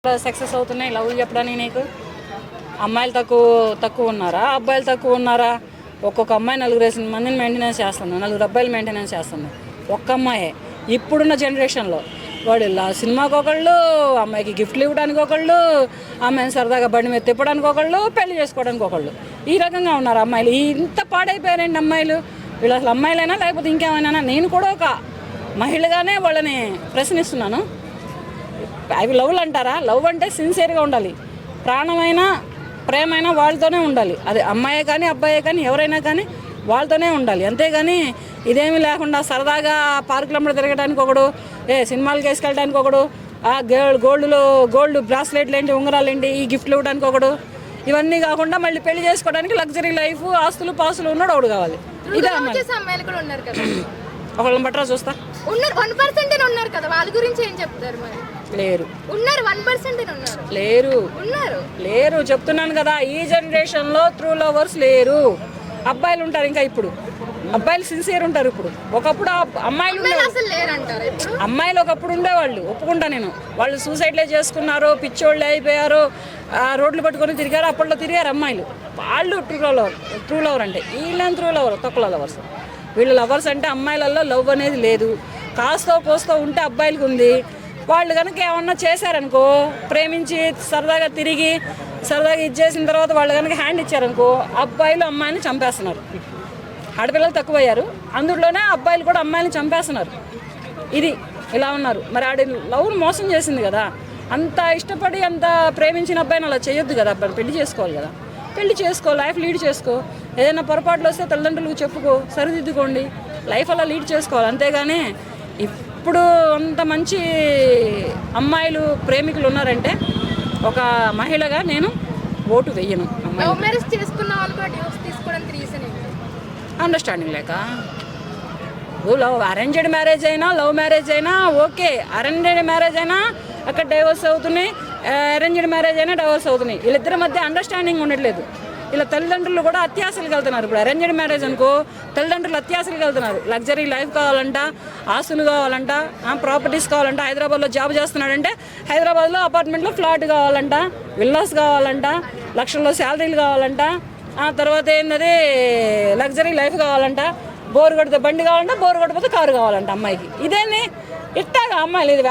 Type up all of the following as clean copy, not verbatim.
Success అవుతున్నాయి love చెప్పడానికి నీకు? అమ్మాయిలు తక్కువ ఉన్నారా, అబ్బాయిలు తక్కువ ఉన్నారా? ఒక్కొక్క అమ్మాయి 4 మందిని మెయింటెనెన్స్ చేస్తుంది, 4 అబ్బాయిలు మెయింటెనెన్స్ చేస్తుంది. ఒక్క అమ్మాయే ఇప్పుడున్న జనరేషన్లో. వాడు సినిమాకి ఒకళ్ళు, అమ్మాయికి గిఫ్ట్లు ఇవ్వడానికి ఒకళ్ళు, అమ్మాయిని సరదాగా బండి మీద తిప్పడానికి ఒకళ్ళు, పెళ్లి చేసుకోవడానికి ఒకళ్ళు. ఈ రకంగా ఉన్నారు అమ్మాయిలు. ఇంత పాడైపోయారండి అమ్మాయిలు. వీళ్ళు అసలు అమ్మాయిలైనా లేకపోతే ఇంకేమైనా? నేను కూడా ఒక మహిళగానే వాళ్ళని ప్రశ్నిస్తున్నాను. అవి లవ్లు అంటారా? లవ్ అంటే సిన్సియర్గా ఉండాలి, ప్రాణమైనా ప్రేమైనా వాళ్ళతోనే ఉండాలి. అది అమ్మాయే కానీ అబ్బాయే కానీ ఎవరైనా కానీ వాళ్ళతోనే ఉండాలి. అంతేగాని ఇదేమీ లేకుండా సరదాగా పార్కులంలో తిరగడానికి ఒకడు, సినిమాలకు వేసుకెళ్ళడానికి ఒకడు, గోల్డ్ బ్రాస్లెట్లు ఏంటి, ఉంగరాలు ఏంటి, ఈ గిఫ్ట్లు ఇవ్వడానికి ఒకడు, ఇవన్నీ కాకుండా మళ్ళీ పెళ్లి చేసుకోవడానికి లగ్జరీ లైఫ్, ఆస్తులు పాస్తులు ఉన్నాడు ఒకడు కావాలి. ఇదే ఒకళ్ళని బట్టరా చూస్తా ఉన్నారు 1% ఉన్నారు కదా, వాళ్ళ గురించి ఏం చెప్తారు? మరి లేరు, ఉన్నారు 1% ఉన్నారు, లేరు చెప్తున్నాను కదా. ఈ జనరేషన్లో ట్రూ లవర్స్ లేరు. అబ్బాయిలు ఉంటారు, ఇంకా ఇప్పుడు అబ్బాయిలు సిన్సియర్ ఉంటారు. ఇప్పుడు ఒకప్పుడు అమ్మాయిలు అమ్మాయిలు ఒకప్పుడు ఉండేవాళ్ళు, ఒప్పుకుంటా నేను. వాళ్ళు సూసైడ్లే చేసుకున్నారు, పిచ్చోళ్ళే అయిపోయారు, రోడ్లు పట్టుకొని తిరిగారు. అప్పట్లో తిరిగారు అమ్మాయిలు. వాళ్ళు ట్రూ లవర్ అంటే వీళ్ళని ట్రూ లవర్, తక్కువ లవర్స్. వీళ్ళు లవర్స్ అంటే అమ్మాయిలలో లవ్ అనేది లేదు. కాస్తో కోస్తో ఉంటే అబ్బాయిలకు ఉంది. వాళ్ళు కనుక ఏమన్నా చేశారనుకో, ప్రేమించి సరదాగా తిరిగి సరదాగా ఇచ్చేసిన తర్వాత వాళ్ళు కనుక హ్యాండ్ ఇచ్చారనుకో, అబ్బాయిలు అమ్మాయిని చంపేస్తున్నారు. ఆడపిల్లలు తక్కువయ్యారు, అందులోనే అబ్బాయిలు కూడా అమ్మాయిని చంపేస్తున్నారు. ఇది ఇలా ఉన్నారు. మరి ఆడి లవ్ను మోసం చేసింది కదా. అంత ఇష్టపడి అంత ప్రేమించిన అబ్బాయిని అలా చేయొద్దు కదా. అబ్బాయిని పెళ్లి చేసుకోవాలి కదా. పెళ్లి చేసుకో, లైఫ్ లీడ్ చేసుకో. ఏదైనా పొరపాట్లు వస్తే తల్లిదండ్రులకు చెప్పుకో, సరిదిద్దుకోండి, లైఫ్ అలా లీడ్ చేసుకోవాలి. అంతేగాని ఇప్పుడు అంత మంచి అమ్మాయిలు ప్రేమికులు ఉన్నారంటే ఒక మహిళగా నేను ఓటు వెయ్యను. అండర్స్టాండింగ్ లేక. లవ్ అరేంజ్డ్ మ్యారేజ్ అయినా లవ్ మ్యారేజ్ అయినా ఓకే. అరేంజ్డ్ మ్యారేజ్ అయినా అక్కడ డైవర్స్ అవుతున్నాయి, అరేంజ్డ్ మ్యారేజ్ అయినా డైవర్స్ అవుతున్నాయి. వీళ్ళిద్దరి మధ్య అండర్స్టాండింగ్ ఉండట్లేదు. ఇలా తల్లిదండ్రులు కూడా అత్యాశలకు వెళ్తున్నారు. ఇప్పుడు అరేంజ్డ్ మ్యారేజ్ అనుకో, తల్లిదండ్రులు అత్యాశలకు వెళ్తున్నారు. లగ్జరీ లైఫ్ కావాలంట, ఆస్తులు కావాలంట, ప్రాపర్టీస్ కావాలంట. హైదరాబాద్లో జాబ్ చేస్తున్నాడంటే హైదరాబాద్లో అపార్ట్మెంట్లో ఫ్లాట్ కావాలంట, విల్లాస్ కావాలంట, లక్షల్లో శాలరీలు కావాలంట. తర్వాత ఏంటది లగ్జరీ లైఫ్ కావాలంట. బోరు కొడితే బండి కావాలంట, బోరు కొడిపోతే కారు కావాలంట అమ్మాయికి. ఇదేంది ఇట్టాగా అమ్మాయిలు? ఇది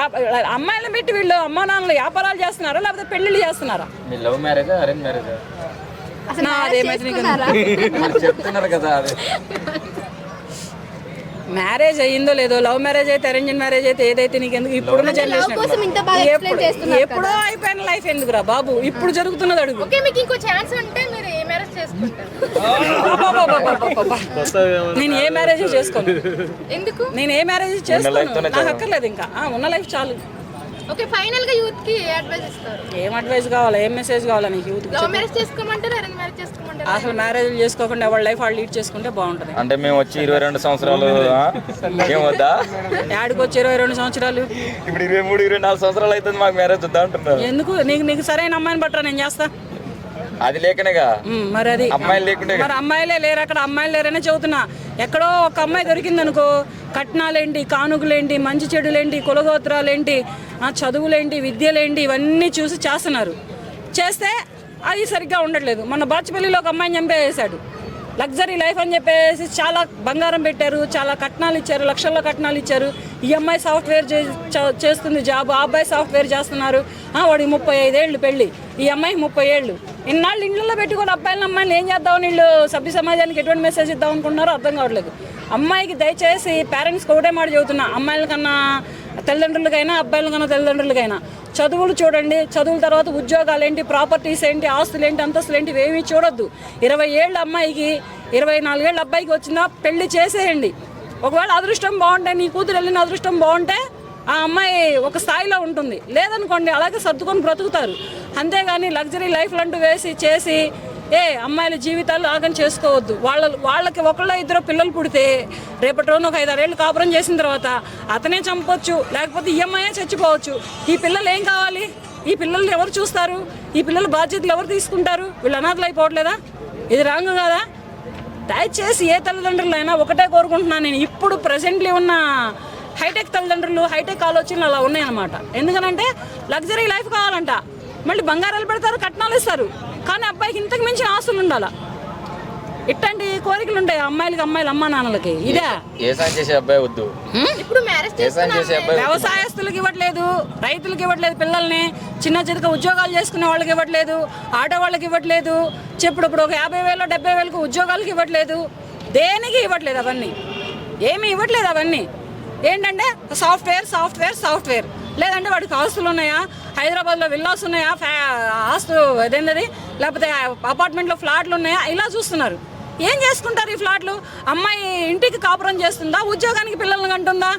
అమ్మాయిలను పెట్టి వీళ్ళు అమ్మా నాన్నలు వ్యాపారాలు చేస్తున్నారా లేకపోతే పెళ్లిళ్ళు చేస్తున్నారా? లవ్ మ్యారేజ్ అరేంజ్ మ్యారేజ్ చెప్తున్నారు కదా. మ్యారేజ్ అయ్యిందో లేదో, లవ్ మ్యారేజ్ అయితే అరేంజ్ మ్యారేజ్ అయితే ఏదైతే నీకు ఎందుకు? ఇప్పుడున్న జనరేషన్ ఎప్పుడో అయిపోయిన లైఫ్ ఎందుకురా బాబు, ఇప్పుడు జరుగుతున్నది అడుగు. నేను ఏ మ్యారేజ్ చేసుకోను. నేను ఏ మ్యారేజ్ చేసుకోను, నాకు అక్కర్లేదు. ఇంకా ఉన్న లైఫ్ చాలు. ఓకే, ఫైనల్ గా యూత్ కి అడ్వైస్ ఇస్తారు. ఏం అడ్వైస్ కావాలి, ఏం మెసేజ్ కావాలి నీకు యూత్? లవ్ మ్యారేజ్ చేసుకోమంటారా, అరేంజ్ మ్యారేజ్ చేసుకోమంటారా? అసలు మ్యారేజ్ చేసుకోకుండా వాళ్ళ లైఫ్ వాళ్ళు లీడ్ చేసుకుంటే బాగుంటది. అంటే మేము వచ్చి 22 సంవత్సరాలు ఏమొద్దా? యాడికి వచ్చి 22 సంవత్సరాలు? ఇప్పుడు 23, 24 సంవత్సరాలు అవుతుంది మాకు మ్యారేజ్ వద్దా అంటున్నారు. ఎందుకు? నీకు సరైన అమ్మాయిని బట్టరా నేను చేస్తా. అది లేకనేగా మరి అది అమ్మాయిలు లేకుంటే. మరి అమ్మాయిలే లేరు అక్కడ, అమ్మాయిలు లేరనే చెబుతున్నా. ఎక్కడో ఒక అమ్మాయి దొరికింది అనుకో, కట్నాలేంటి, కానుకలేంటి, మంచి చెడులేంటి, కులగోత్రాలేంటి, చదువులేంటి, విద్యలేంటి, ఇవన్నీ చూసి చేస్తున్నారు. చేస్తే అది సరిగ్గా ఉండట్లేదు. మొన్న బాచిపల్లిలో ఒక అమ్మాయిని చంపేసాడు. లగ్జరీ లైఫ్ అని చెప్పేసి చాలా బంగారం పెట్టారు, చాలా కట్నాలు ఇచ్చారు, లక్షల్లో కట్నాలు ఇచ్చారు. ఈ అమ్మాయి సాఫ్ట్వేర్ చేస్తుంది జాబ్, ఆ అబ్బాయి సాఫ్ట్వేర్ చేస్తున్నారు. వాడికి 35 ఏళ్ళు పెళ్ళి, ఈ అమ్మాయికి 30 ఏళ్ళు. ఇన్నాళ్ళు ఇంట్లో పెట్టుకొని అబ్బాయిలను అమ్మాయిలు ఏం చేద్దామని వీళ్ళు సభ్య సమాజానికి ఎటువంటి మెసేజ్ ఇద్దాం అనుకుంటున్నారో అర్థం కావట్లేదు. అమ్మాయికి దయచేసి పేరెంట్స్కి ఒకటే మాట చెబుతున్నా, అమ్మాయిల కన్నా తల్లిదండ్రులకైనా అబ్బాయిల కన్నా తల్లిదండ్రులకైనా చదువులు చూడండి. చదువుల తర్వాత ఉద్యోగాలు ఏంటి, ప్రాపర్టీస్ ఏంటి, ఆస్తులు ఏంటి, అంతస్తులు ఏంటి, ఇవేమీ చూడొద్దు. 20 ఏళ్ళ అమ్మాయికి 24 ఏళ్ళ అబ్బాయికి వచ్చినా పెళ్లి చేసేయండి. ఒకవేళ అదృష్టం బాగుంటే, నీ కూతురు వెళ్ళిన అదృష్టం బాగుంటే ఆ అమ్మాయి ఒక స్థాయిలో ఉంటుంది. లేదనుకోండి అలాగే సర్దుకొని బ్రతుకుతారు. అంతేగాని లగ్జరీ లైఫ్లు అంటూ చేసి అమ్మాయిల జీవితాలు ఆగం చేసుకోవద్దు. వాళ్ళకి ఒకళ్ళ ఇద్దరు పిల్లలు పుడితే రేపటి రోజున ఒక 5-6 ఏళ్ళు కాపురం చేసిన తర్వాత అతనే చంపొచ్చు, లేకపోతే ఈ అమ్మాయే చచ్చిపోవచ్చు. ఈ పిల్లలు ఏం కావాలి? ఈ పిల్లల్ని ఎవరు చూస్తారు? ఈ పిల్లల బాధ్యతలు ఎవరు తీసుకుంటారు? వీళ్ళు అనాథలు అయిపోవట్లేదా? ఇది రాంగ్ కాదా? దయచేసి ఏ తల్లిదండ్రులైనా ఒకటే కోరుకుంటున్నాను నేను, ఇప్పుడు ప్రజెంట్లీ ఉన్న హైటెక్ తల్లిదండ్రులు, హైటెక్ ఆలోచనలు అలా ఉన్నాయన్నమాట. ఎందుకనంటే లగ్జరీ లైఫ్ కావాలంట, మళ్ళీ బంగారాలు పెడతారు, కట్నాలు ఇస్తారు, కానీ అబ్బాయికి ఇంతకు మించిన ఆస్తులు ఉండాలా. ఇట్లాంటి కోరికలు ఉంటాయి అమ్మాయిలకి, అమ్మ నాన్నలకి. ఇదే వ్యవసాయం చేసే అబ్బాయి వద్దు, ఇప్పుడు మ్యారేజ్ వ్యవసాయం చేసే అబ్బాయి వద్దు. వ్యవసాయస్తులకు ఇవ్వట్లేదు, రైతులకు ఇవ్వట్లేదు, పిల్లల్ని చిన్న చితక ఉద్యోగాలు చేసుకునే వాళ్ళకి ఇవ్వట్లేదు, ఆడవాళ్ళకి ఇవ్వట్లేదు, ఇప్పుడు 50,000 70,000 ఉద్యోగాలకి ఇవ్వట్లేదు, దేనికి ఇవ్వట్లేదు, అవన్నీ ఏమీ ఇవ్వట్లేదు. అవన్నీ ఏంటంటే సాఫ్ట్వేర్, లేదంటే వాడికి ఆస్తులు ఉన్నాయా, హైదరాబాద్లో విల్లాస్ ఉన్నాయా, అదేంటది, లేకపోతే అపార్ట్మెంట్లో ఫ్లాట్లు ఉన్నాయా, ఇలా చూస్తున్నారు. ఏం చేసుకుంటారు ఈ ఫ్లాట్లు? అమ్మాయి ఇంటికి కాపురం చేస్తుందా, ఉద్యోగానికి పిల్లల్ని కంటుందా?